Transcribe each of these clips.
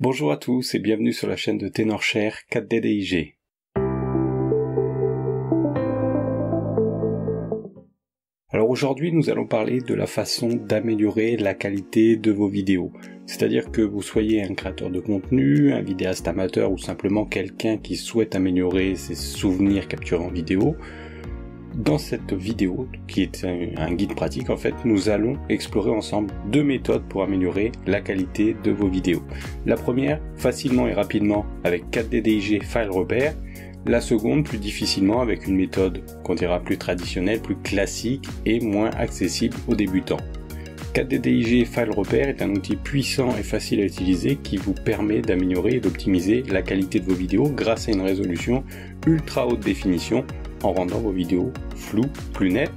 Bonjour à tous et bienvenue sur la chaîne de Tenorshare 4DDIG. Alors aujourd'hui nous allons parler de la façon d'améliorer la qualité de vos vidéos. C'est-à-dire que vous soyez un créateur de contenu, un vidéaste amateur ou simplement quelqu'un qui souhaite améliorer ses souvenirs capturés en vidéo. Dans cette vidéo, qui est un guide pratique, en fait, nous allons explorer ensemble deux méthodes pour améliorer la qualité de vos vidéos. La première, facilement et rapidement avec 4DDIG File Repair. La seconde, plus difficilement avec une méthode qu'on dira plus traditionnelle, plus classique et moins accessible aux débutants. 4DDIG File Repair est un outil puissant et facile à utiliser qui vous permet d'améliorer et d'optimiser la qualité de vos vidéos grâce à une résolution ultra haute définition en rendant vos vidéos floues, plus nettes,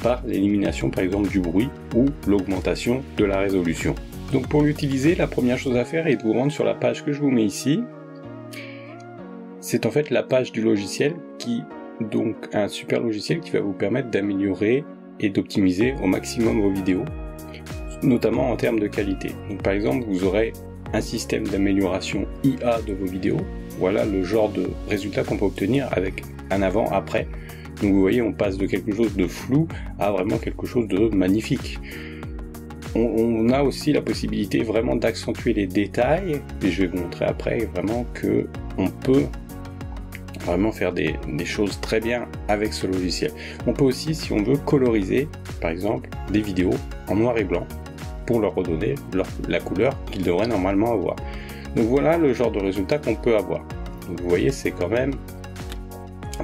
par l'élimination par exemple du bruit ou l'augmentation de la résolution. Donc pour l'utiliser, la première chose à faire est de vous rendre sur la page que je vous mets ici. C'est en fait la page du logiciel donc un super logiciel qui va vous permettre d'améliorer et d'optimiser au maximum vos vidéos, notamment en termes de qualité. Donc par exemple, vous aurez un système d'amélioration IA de vos vidéos. Voilà le genre de résultat qu'on peut obtenir avec un avant-après. Donc vous voyez, on passe de quelque chose de flou à vraiment quelque chose de magnifique. On a aussi la possibilité vraiment d'accentuer les détails, et je vais vous montrer après vraiment que on peut vraiment faire des choses très bien avec ce logiciel. On peut aussi, si on veut, coloriser par exemple des vidéos en noir et blanc pour leur redonner la couleur qu'ils devraient normalement avoir. Donc voilà le genre de résultat qu'on peut avoir. Donc vous voyez, c'est quand même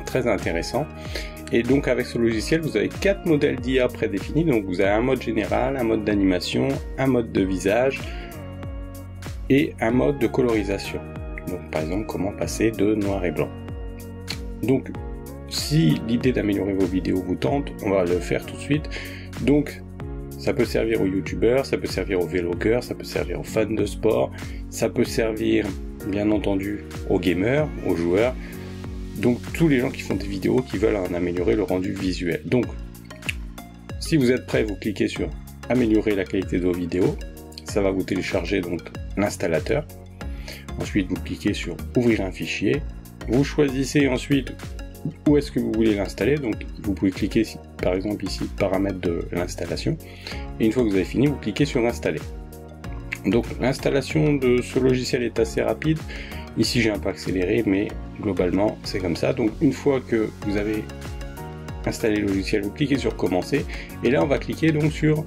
très intéressant. Et donc avec ce logiciel, vous avez 4 modèles d'IA prédéfinis. Donc vous avez un mode général, un mode d'animation, un mode de visage et un mode de colorisation. Donc par exemple, comment passer de noir et blanc. Donc si l'idée d'améliorer vos vidéos vous tente, on va le faire tout de suite. Donc ça peut servir aux youtubeurs, ça peut servir aux vlogueurs, ça peut servir aux fans de sport, ça peut servir bien entendu aux gamers, aux joueurs, donc tous les gens qui font des vidéos qui veulent en améliorer le rendu visuel. Donc si vous êtes prêt, vous cliquez sur améliorer la qualité de vos vidéos, ça va vous télécharger donc l'installateur. Ensuite vous cliquez sur ouvrir un fichier, vous choisissez ensuite où est-ce que vous voulez l'installer. Donc vous pouvez cliquer par exemple ici paramètres de l'installation, et une fois que vous avez fini, vous cliquez sur installer. Donc l'installation de ce logiciel est assez rapide. Ici j'ai un peu accéléré, mais globalement c'est comme ça. Donc une fois que vous avez installé le logiciel, vous cliquez sur commencer, et là on va cliquer donc sur,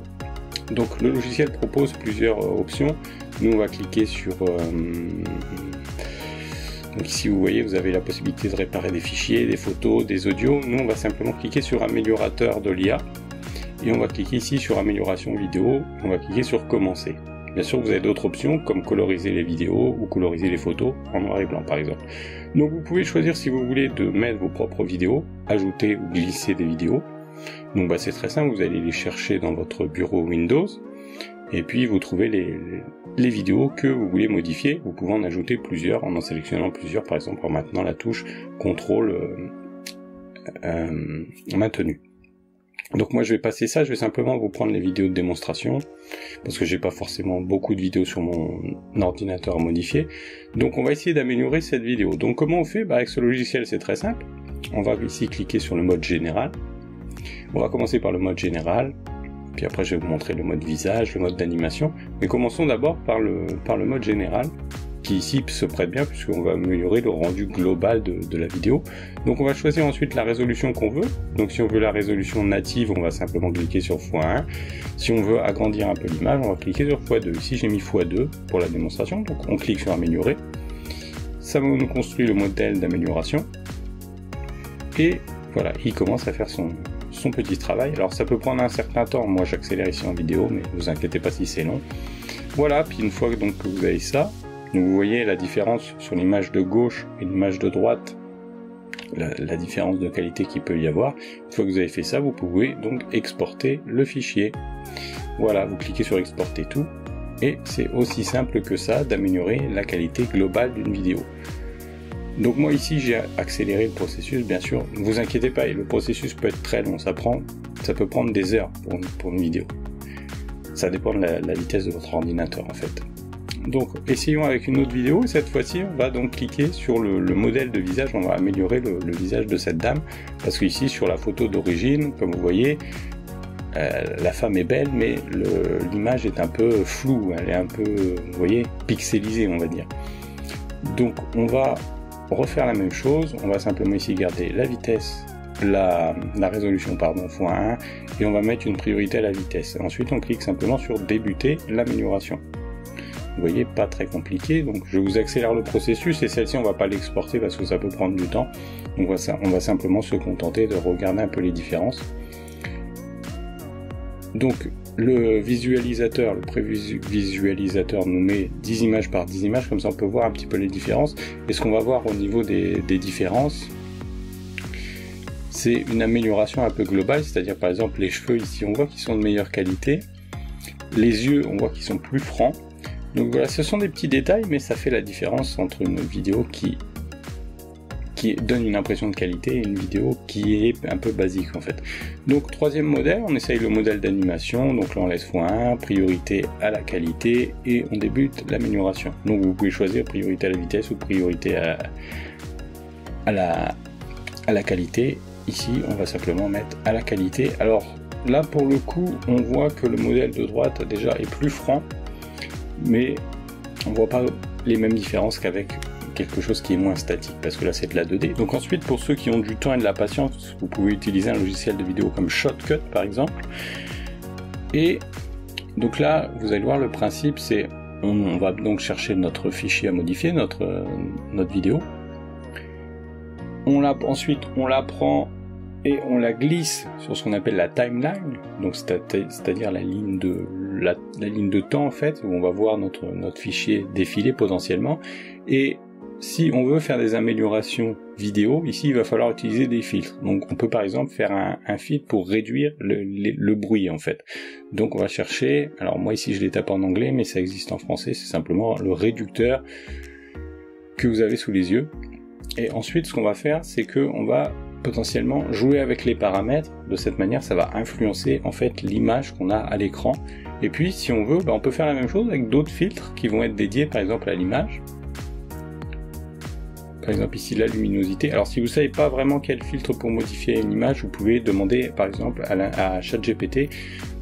donc le logiciel propose plusieurs options. Nous on va cliquer sur donc ici vous voyez, vous avez la possibilité de réparer des fichiers, des photos, des audios. Nous on va simplement cliquer sur améliorateur de l'IA, et on va cliquer ici sur amélioration vidéo, on va cliquer sur commencer. Bien sûr vous avez d'autres options comme coloriser les vidéos ou coloriser les photos en noir et blanc par exemple. Donc vous pouvez choisir si vous voulez de mettre vos propres vidéos, ajouter ou glisser des vidéos. Donc c'est très simple, vous allez les chercher dans votre bureau Windows, et puis vous trouvez les vidéos que vous voulez modifier. Vous pouvez en ajouter plusieurs en sélectionnant plusieurs, par exemple en maintenant la touche CTRL maintenu. Donc moi je vais passer ça, je vais simplement vous prendre les vidéos de démonstration, parce que j'ai pas forcément beaucoup de vidéos sur mon ordinateur à modifier. Donc on va essayer d'améliorer cette vidéo. Donc comment on fait? Avec ce logiciel c'est très simple. On va ici cliquer sur le mode général. On va commencer par le mode général, puis après je vais vous montrer le mode visage, le mode d'animation. Mais commençons d'abord par le mode général, qui ici se prête bien puisqu'on va améliorer le rendu global de la vidéo. Donc on va choisir ensuite la résolution qu'on veut. Donc si on veut la résolution native, on va simplement cliquer sur x1. Si on veut agrandir un peu l'image, on va cliquer sur x2. Ici j'ai mis x2 pour la démonstration, donc on clique sur améliorer. Ça va nous construire le modèle d'amélioration. Et voilà, il commence à faire son petit travail. Alors ça peut prendre un certain temps, moi j'accélère ici en vidéo, mais ne vous inquiétez pas si c'est long. Voilà, puis une fois donc que vous avez ça, donc vous voyez la différence sur l'image de gauche et l'image de droite, la différence de qualité qu'il peut y avoir. Une fois que vous avez fait ça, vous pouvez donc exporter le fichier. Voilà, vous cliquez sur exporter tout, et c'est aussi simple que ça d'améliorer la qualité globale d'une vidéo. Donc moi ici j'ai accéléré le processus, bien sûr, ne vous inquiétez pas, le processus peut être très long, ça peut prendre des heures pour une vidéo. Ça dépend de la vitesse de votre ordinateur en fait. Donc essayons avec une autre vidéo. Cette fois-ci, on va donc cliquer sur le modèle de visage. On va améliorer le visage de cette dame, parce qu'ici sur la photo d'origine, comme vous voyez, la femme est belle, mais l'image est un peu floue, elle est un peu, vous voyez, pixelisée, on va dire. Donc on va refaire la même chose, on va simplement ici garder la vitesse, la résolution pardon, x1, et on va mettre une priorité à la vitesse. Ensuite on clique simplement sur débuter l'amélioration. Vous voyez, pas très compliqué, donc je vous accélère le processus, et celle-ci on va pas l'exporter parce que ça peut prendre du temps, donc on va simplement se contenter de regarder un peu les différences. Donc le visualisateur, le prévisualisateur nous met 10 images par 10 images, comme ça on peut voir un petit peu les différences. Et ce qu'on va voir au niveau des différences, c'est une amélioration un peu globale, c'est-à-dire par exemple les cheveux ici on voit qu'ils sont de meilleure qualité, les yeux on voit qu'ils sont plus francs. Donc voilà, ce sont des petits détails, mais ça fait la différence entre une vidéo qui donne une impression de qualité et une vidéo qui est un peu basique en fait. Donc troisième modèle, on essaye le modèle d'animation, donc là on laisse x1, priorité à la qualité, et on débute l'amélioration. Donc vous pouvez choisir priorité à la vitesse ou priorité à la qualité. Ici on va simplement mettre à la qualité. Alors là pour le coup on voit que le modèle de droite déjà est plus franc, mais on voit pas les mêmes différences qu'avec quelque chose qui est moins statique, parce que là c'est de la 2D. Donc ensuite, pour ceux qui ont du temps et de la patience, vous pouvez utiliser un logiciel de vidéo comme Shotcut par exemple. Et donc là vous allez voir, le principe c'est on va donc chercher notre fichier à modifier, notre vidéo. Ensuite on la prend et on la glisse sur ce qu'on appelle la timeline, donc c'est-à-dire la ligne de temps en fait, où on va voir notre fichier défiler potentiellement. Et si on veut faire des améliorations vidéo, ici il va falloir utiliser des filtres. Donc on peut par exemple faire un filtre pour réduire le bruit en fait. Donc on va chercher, alors moi ici je les tape en anglais, mais ça existe en français, c'est simplement le réducteur que vous avez sous les yeux. Et ensuite ce qu'on va faire, c'est que on va potentiellement jouer avec les paramètres. De cette manière ça va influencer en fait l'image qu'on a à l'écran. Et puis si on veut, on peut faire la même chose avec d'autres filtres qui vont être dédiés par exemple à l'image. Par exemple ici la luminosité. Alors si vous ne savez pas vraiment quel filtre pour modifier une image, vous pouvez demander par exemple à ChatGPT.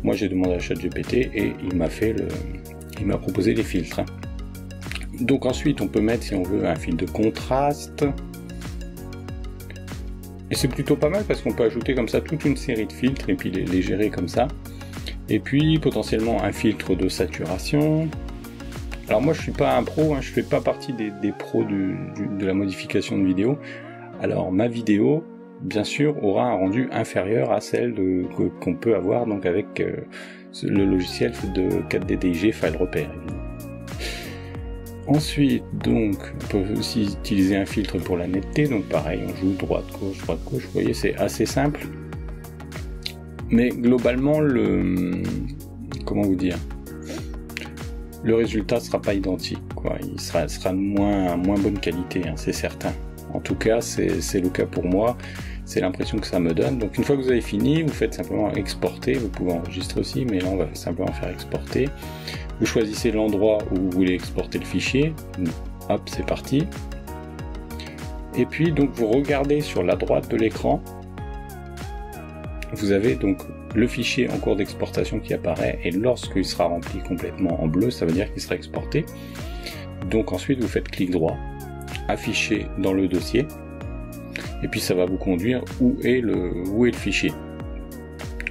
Moi j'ai demandé à ChatGPT et il m'a proposé les filtres. Donc ensuite on peut mettre, si on veut, un filtre de contraste. Et c'est plutôt pas mal parce qu'on peut ajouter comme ça toute une série de filtres et puis les gérer comme ça. Et puis potentiellement un filtre de saturation. Alors moi je suis pas un pro, je fais pas partie des pros de la modification de vidéo. Alors ma vidéo, bien sûr, aura un rendu inférieur à celle qu'on peut avoir donc avec le logiciel de 4DDIG File Repère. Ensuite, donc, on peut aussi utiliser un filtre pour la netteté, donc pareil, on joue droite-gauche, droite-gauche, vous voyez, c'est assez simple. Mais globalement, comment vous dire, le résultat sera pas identique, quoi. Il sera de moins bonne qualité, c'est certain. En tout cas, c'est le cas pour moi, c'est l'impression que ça me donne. Donc une fois que vous avez fini, vous faites simplement exporter, vous pouvez enregistrer aussi, mais là on va simplement faire exporter. Vous choisissez l'endroit où vous voulez exporter le fichier, hop, c'est parti. Et puis donc vous regardez sur la droite de l'écran, vous avez donc le fichier en cours d'exportation qui apparaît, et lorsqu'il sera rempli complètement en bleu, ça veut dire qu'il sera exporté. Donc ensuite vous faites clic droit, afficher dans le dossier, et puis ça va vous conduire où est le fichier.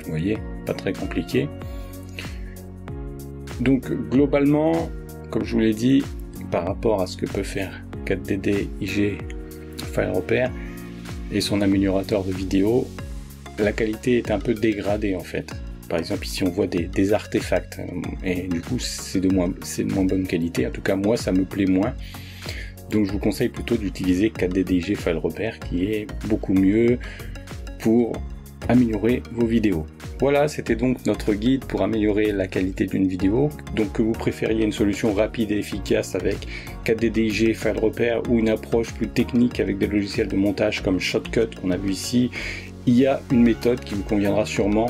Vous voyez, pas très compliqué. Donc globalement, comme je vous l'ai dit, par rapport à ce que peut faire 4DDIG File Repère et son améliorateur de vidéo, la qualité est un peu dégradée en fait. Par exemple ici on voit des artefacts et du coup c'est de moins bonne qualité. En tout cas moi ça me plaît moins. Donc je vous conseille plutôt d'utiliser 4DDIG File Repère qui est beaucoup mieux pour améliorer vos vidéos. Voilà, c'était donc notre guide pour améliorer la qualité d'une vidéo. Donc que vous préfériez une solution rapide et efficace avec 4DDIG File Repère ou une approche plus technique avec des logiciels de montage comme Shotcut qu'on a vu ici, il y a une méthode qui vous conviendra sûrement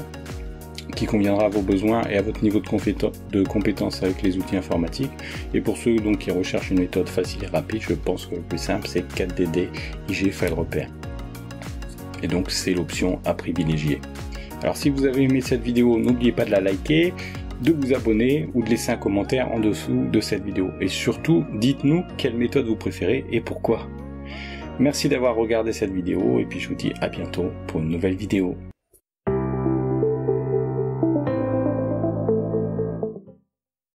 qui conviendra à vos besoins et à votre niveau de compétence avec les outils informatiques. Et pour ceux donc qui recherchent une méthode facile et rapide, je pense que le plus simple c'est 4DD IG File Repair. Et donc c'est l'option à privilégier. Alors si vous avez aimé cette vidéo, n'oubliez pas de la liker, de vous abonner ou de laisser un commentaire en dessous de cette vidéo. Et surtout, dites-nous quelle méthode vous préférez et pourquoi. Merci d'avoir regardé cette vidéo et puis je vous dis à bientôt pour une nouvelle vidéo.